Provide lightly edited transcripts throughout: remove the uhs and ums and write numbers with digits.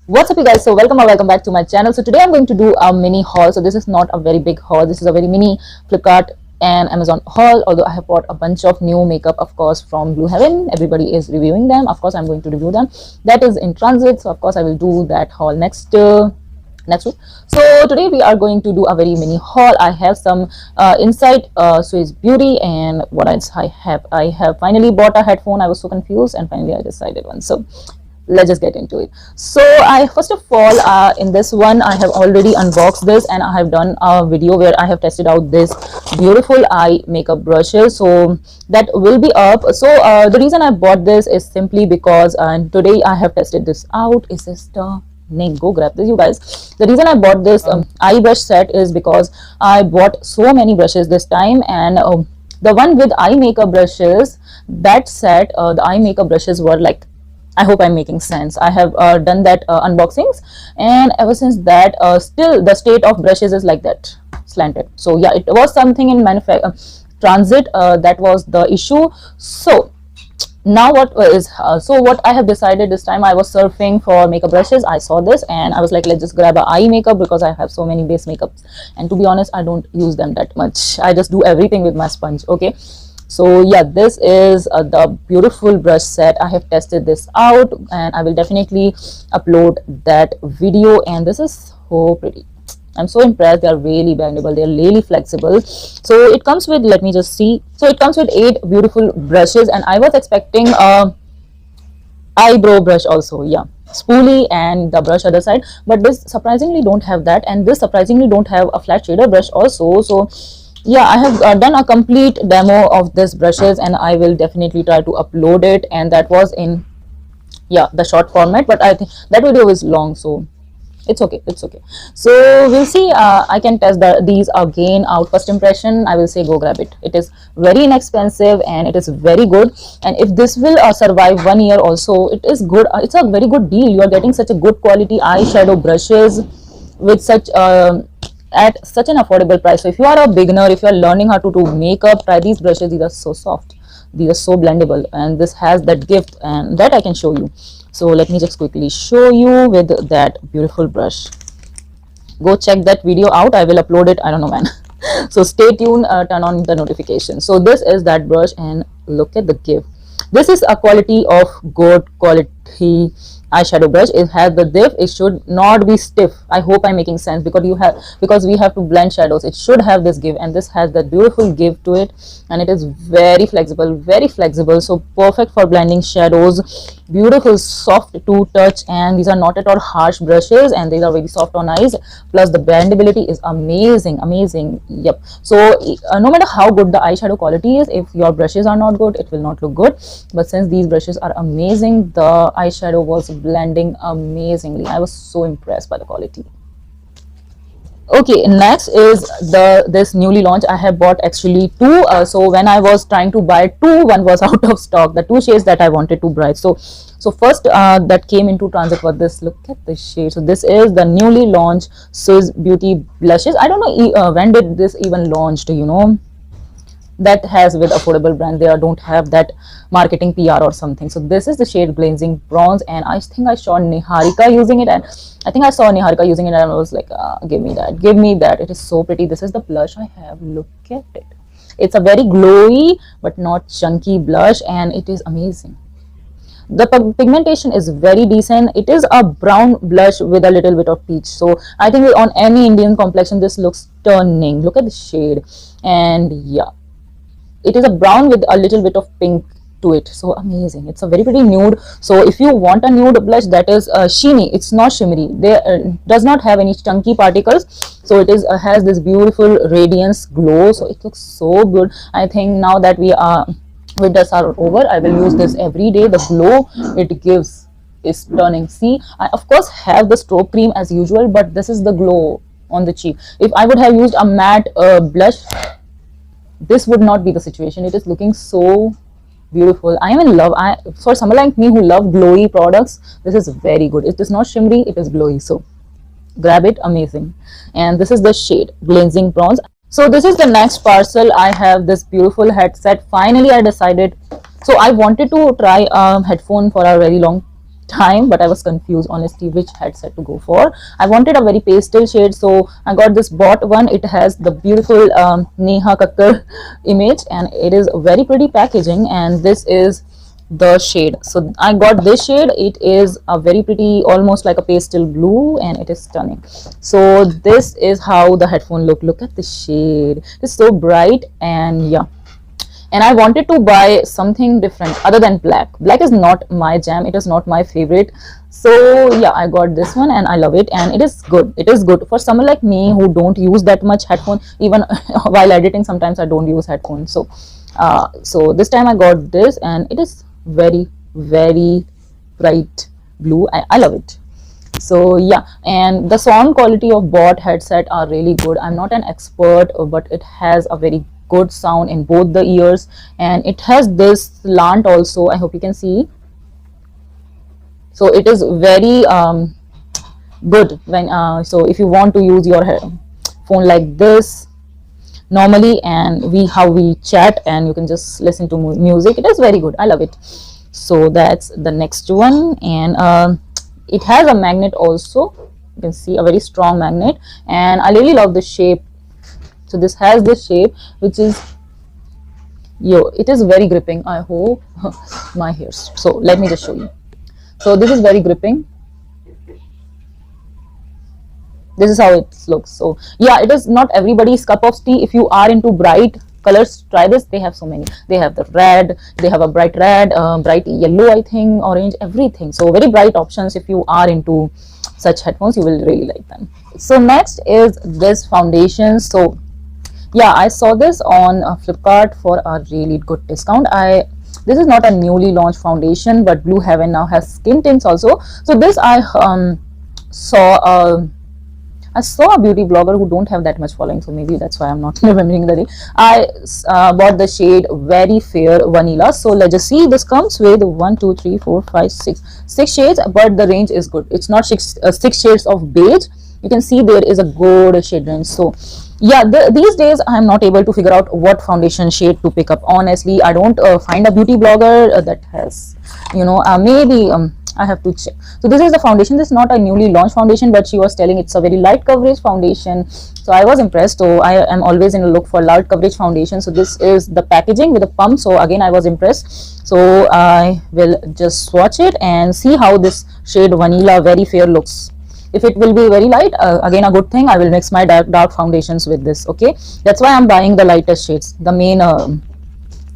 What's up you guys, so welcome or welcome back to my channel. So today I'm going to do a mini haul. So this is not a very big haul, this is a very mini Flipkart and Amazon haul, although I have bought a bunch of new makeup, of course, from Blue Heaven. Everybody is reviewing them, of course I'm going to review them. That is in transit, so of course I will do that haul next week. So today we are going to do a very mini haul. I have some Inside Swiss Beauty, and what else I have finally bought a headphone. I was so confused and finally I decided one. So let's just get into it. So I first of all, in this one I have already unboxed this, and I have done a video where I have tested out this beautiful eye makeup brushes, so that will be up. So the reason I bought this is simply because today I have tested this out. Is this stunning? Go grab this, you guys. The reason I bought this eye brush set is because I bought so many brushes this time, and the one with eye makeup brushes, that set, the eye makeup brushes were like, I hope I'm making sense. I have done that unboxings, and ever since that, still the state of brushes is like that, slanted. So yeah, it was something in transit, that was the issue. So now what I have decided this time, I was surfing for makeup brushes, I saw this and I was like, let's just grab a eye makeup, because I have so many base makeups, and to be honest I don't use them that much. I just do everything with my sponge. Okay, so yeah, this is the beautiful brush set. I have tested this out and I will definitely upload that video, and this is so pretty. I'm so impressed. They are really bendable, they're really flexible. So it comes with, let me just see, so it comes with 8 beautiful brushes, and I was expecting a eyebrow brush also, yeah, spoolie and the brush other side, but this surprisingly don't have that, and this surprisingly don't have a flat shader brush also. So yeah, I have done a complete demo of this brushes, and I will definitely try to upload it, and that was in, yeah, the short format, but I think that video is long, so it's okay, it's okay. So we'll see. I can test these again out. First impression, I will say go grab it. It is very inexpensive and it is very good, and if this will survive 1 year also, it is good. It's a very good deal. You are getting such a good quality eyeshadow brushes with such at such an affordable price. So if you are a beginner, if you are learning how to do makeup, try these brushes. These are so soft, these are so blendable, and this has that gift, and that I can show you. So let me just quickly show you with that beautiful brush. Go check that video out, I will upload it, I don't know when. So stay tuned, turn on the notification. So this is that brush, and look at the gift. This is a quality of good quality eyeshadow brush. It has the diff, it should not be stiff. I hope I'm making sense, because we have to blend shadows, it should have this give, and this has that beautiful give to it, and it is very flexible, very flexible. So perfect for blending shadows. Beautiful soft to touch, and these are not at all harsh brushes, and these are very soft on eyes, plus the blendability is amazing, amazing. Yep. So no matter how good the eyeshadow quality is, if your brushes are not good, it will not look good. But since these brushes are amazing, the eyeshadow was blending amazingly. I was so impressed by the quality. Okay, next is this newly launched. I have bought actually 2. So when I was trying to buy 2, one was out of stock, the 2 shades that I wanted to buy. So first that came into transit was this. Look at this shade. So this is the newly launched Swiss Beauty blushes. I don't know when did this even launched, you know, that has with affordable brand, they don't have that marketing PR or something. So this is the shade Glazing Bronze, and I think I saw Niharika using it, and I was like, give me that, it is so pretty. This is the blush I have, look at it. It's a very glowy but not chunky blush, and it is amazing. The pigmentation is very decent. It is a brown blush with a little bit of peach, so I think on any Indian complexion this looks stunning. Look at the shade, and yeah, it is a brown with a little bit of pink to it, so amazing. It's a very pretty nude. So if you want a nude blush that is sheeny, it's not shimmery, there does not have any chunky particles, so it is has this beautiful radiance glow, so it looks so good. I think now that winters are over, I will use this every day. The glow it gives is stunning. See, I of course have the stroke cream as usual, but this is the glow on the cheek. If I would have used a matte blush, this would not be the situation. It is looking so beautiful. I am in love. For someone like me who love glowy products, this is very good. It is not shimmery, it is glowy, so grab it, amazing. And this is the shade Glazing Bronze. So this is the next parcel. I have this beautiful headset. Finally I decided, so I wanted to try a headphone for a very long time, but I was confused honestly which headset to go for. I wanted a very pastel shade, so I got this bought one. It has the beautiful Neha Kakkar image, and it is very pretty packaging, and this is the shade. So I got this shade. It is a very pretty, almost like a pastel blue, and it is stunning. So this is how the headphone look at the shade. It's so bright, and yeah, and I wanted to buy something different other than black is not my jam, it is not my favorite. So yeah, I got this one and I love it, and it is good for someone like me who don't use that much headphone. Even while editing, sometimes I don't use headphones. So so this time I got this, and it is very bright blue. I love it. So yeah, and the sound quality of bot headset are really good. I'm not an expert, but it has a very good sound in both the ears, and it has this slant also. I hope you can see. So it is very good when so if you want to use your phone like this normally, and how we chat, and you can just listen to music, it is very good. I love it. So that's the next one, and it has a magnet also. You can see a very strong magnet, and I really love the shape. So this has this shape, which is, it is very gripping. I hope my hairs. So let me just show you. So this is very gripping. This is how it looks. So yeah, it is not everybody's cup of tea. If you are into bright colors, try this. They have so many. They have the red, they have a bright red, bright yellow, I think, orange, everything. So very bright options. If you are into such headphones, you will really like them. So next is this foundation. So yeah, I saw this on Flipkart for a really good discount. This is not a newly launched foundation, but Blue Heaven now has skin tints also. So this I saw a beauty blogger who don't have that much following, so maybe that's why I'm not remembering the name. I bought the shade Very Fair Vanilla. So let's just see. This comes with 1, 2, 3, 4, 5, 6 shades, but the range is good. It's not 6 shades of beige. You can see there is a good shade range. So yeah, these days I'm not able to figure out what foundation shade to pick up. Honestly, I don't find a beauty blogger that has, maybe I have to check. So this is the foundation. This is not a newly launched foundation, but she was telling it's a very light coverage foundation. So I was impressed. So I am always in a look for light coverage foundation. So this is the packaging with a pump. So again, I was impressed. So I will just swatch it and see how this shade Vanilla Very Fair looks. If it will be very light, again a good thing, I will mix my dark foundations with this. Okay, that's why I'm buying the lightest shades, the main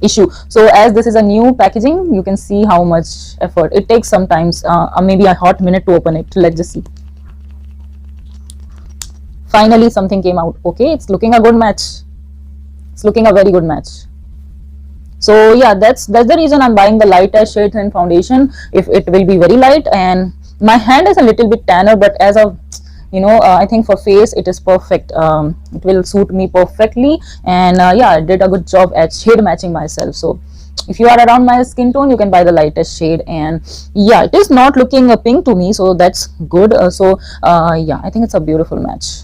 issue. So as this is a new packaging, you can see how much effort it takes. Sometimes maybe a hot minute to open it. Let's just see. Finally something came out. Okay, it's looking a good match. It's looking a very good match. So yeah, that's the reason I'm buying the lightest shades and foundation. If it will be very light, and my hand is a little bit tanner, but as of I think for face it is perfect. It will suit me perfectly, and yeah, I did a good job at shade matching myself. So if you are around my skin tone, you can buy the lightest shade. And yeah, it is not looking pink to me, so that's good. Yeah, I think it's a beautiful match.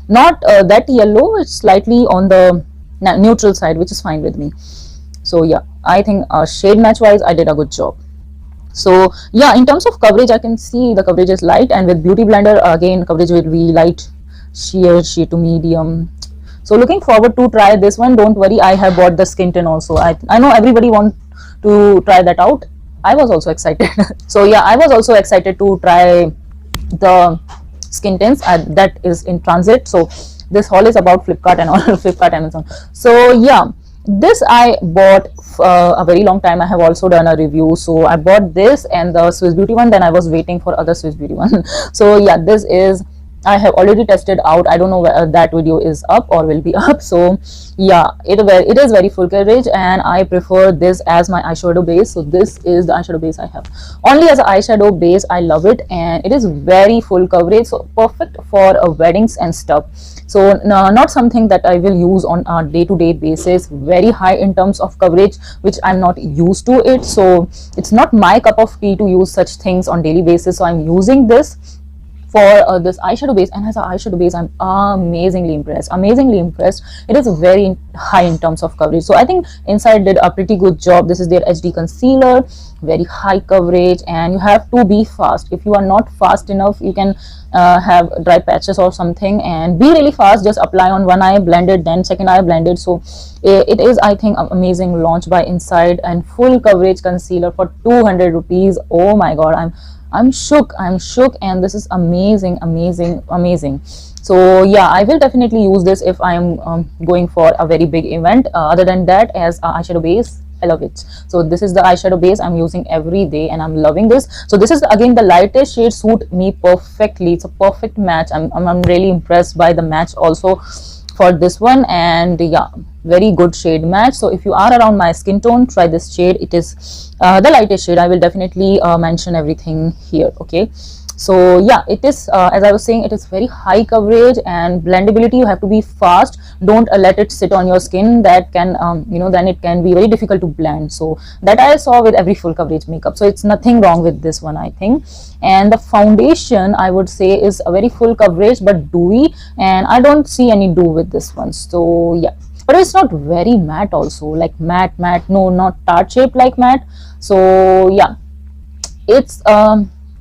Not that yellow, it's slightly on the neutral side, which is fine with me. So yeah, I think shade match wise I did a good job. So yeah, in terms of coverage, I can see the coverage is light, and with Beauty Blender again coverage will be light, sheer to medium. So looking forward to try this one. Don't worry, I have bought the skin tint also. I know everybody want to try that out. I was also excited. So yeah, I was also excited to try the skin tints that is in transit. So this haul is about Flipkart and all Flipkart, Amazon. So yeah, this I bought a very long time. I have also done a review. So I bought this and the Swiss Beauty one, then I was waiting for other Swiss Beauty one. So yeah, this is, I have already tested out. I don't know whether that video is up or will be up. So yeah, it is very full coverage, and I prefer this as my eyeshadow base. So this is the eyeshadow base I have only as an eyeshadow base. I love it, and it is very full coverage, so perfect for weddings and stuff. So not something that I will use on a day-to-day basis. Very high in terms of coverage, which I'm not used to it. So it's not my cup of tea to use such things on daily basis. So I'm using this for this eyeshadow base, and as an eyeshadow base I'm amazingly impressed. It is very high in terms of coverage, so I think Inside did a pretty good job. This is their HD concealer, very high coverage, and you have to be fast. If you are not fast enough, you can have dry patches or something, and be really fast. Just apply on one eye, blend it, then second eye, blend it. So it is, I think, an amazing launch by Inside, and full coverage concealer for 200 rupees. Oh my god, I'm shook, and this is amazing. So yeah, I will definitely use this if I am going for a very big event. Other than that, as a eyeshadow base, I love it. So this is the eyeshadow base I'm using every day, and I'm loving this. So this is again the lightest shade, suit me perfectly. It's a perfect match. I'm really impressed by the match also for this one, and yeah, very good shade match. So if you are around my skin tone, try this shade. It is the lightest shade. I will definitely mention everything here. Okay, so yeah, it is as I was saying, it is very high coverage and blendability. You have to be fast. Don't let it sit on your skin. That can then it can be very difficult to blend. So that I saw with every full coverage makeup, so it's nothing wrong with this one, I think. And the foundation, I would say, is a very full coverage but dewy, and I don't see any dew with this one. So yeah, but it's not very matte also, like matte, no, not tart shaped like matte. So yeah, it's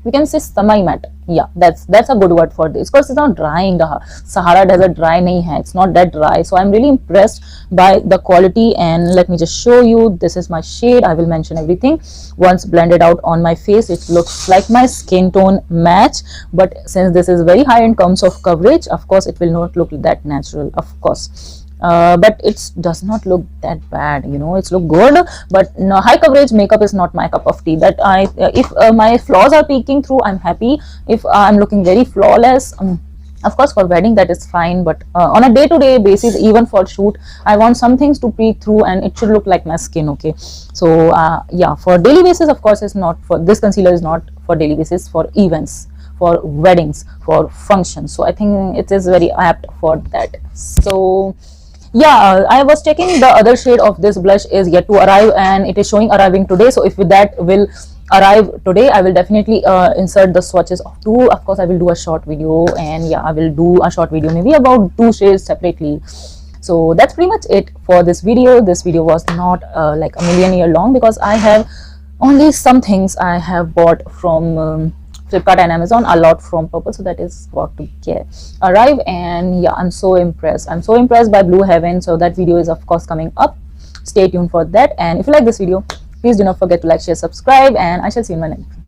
we can say semi matte. Yeah, that's a good word for this, because it's not drying. The Sahara Desert dry nahi hai, it's not that dry. So I'm really impressed by the quality, and let me just show you. This is my shade. I will mention everything. Once blended out on my face, it looks like my skin tone match, but since this is very high in terms of coverage, of course it will not look that natural, of course. But it does not look that bad, it's look good, but no, high coverage makeup is not my cup of tea. That I if my flaws are peeking through, I'm happy. If I'm looking very flawless, of course for wedding that is fine, but on a day-to-day basis, even for shoot, I want some things to peek through and it should look like my skin. Okay, so yeah, for daily basis, of course, it's not for this concealer is not for daily basis, for events, for weddings, for functions. So I think it is very apt for that. So yeah, I was checking, the other shade of this blush is yet to arrive, and it is showing arriving today. So if that will arrive today, I will definitely insert the swatches of two. Of course I will do a short video, and yeah, I will do a short video maybe about two shades separately. So that's pretty much it for this video. This video was not like a million year long, because I have only some things I have bought from Flipkart and Amazon, a lot from Purple, so that is what to get arrive. And yeah, I'm so impressed by Blue Heaven. So that video is of course coming up. Stay tuned for that, and if you like this video, please do not forget to like, share, subscribe, and I shall see you in my next video.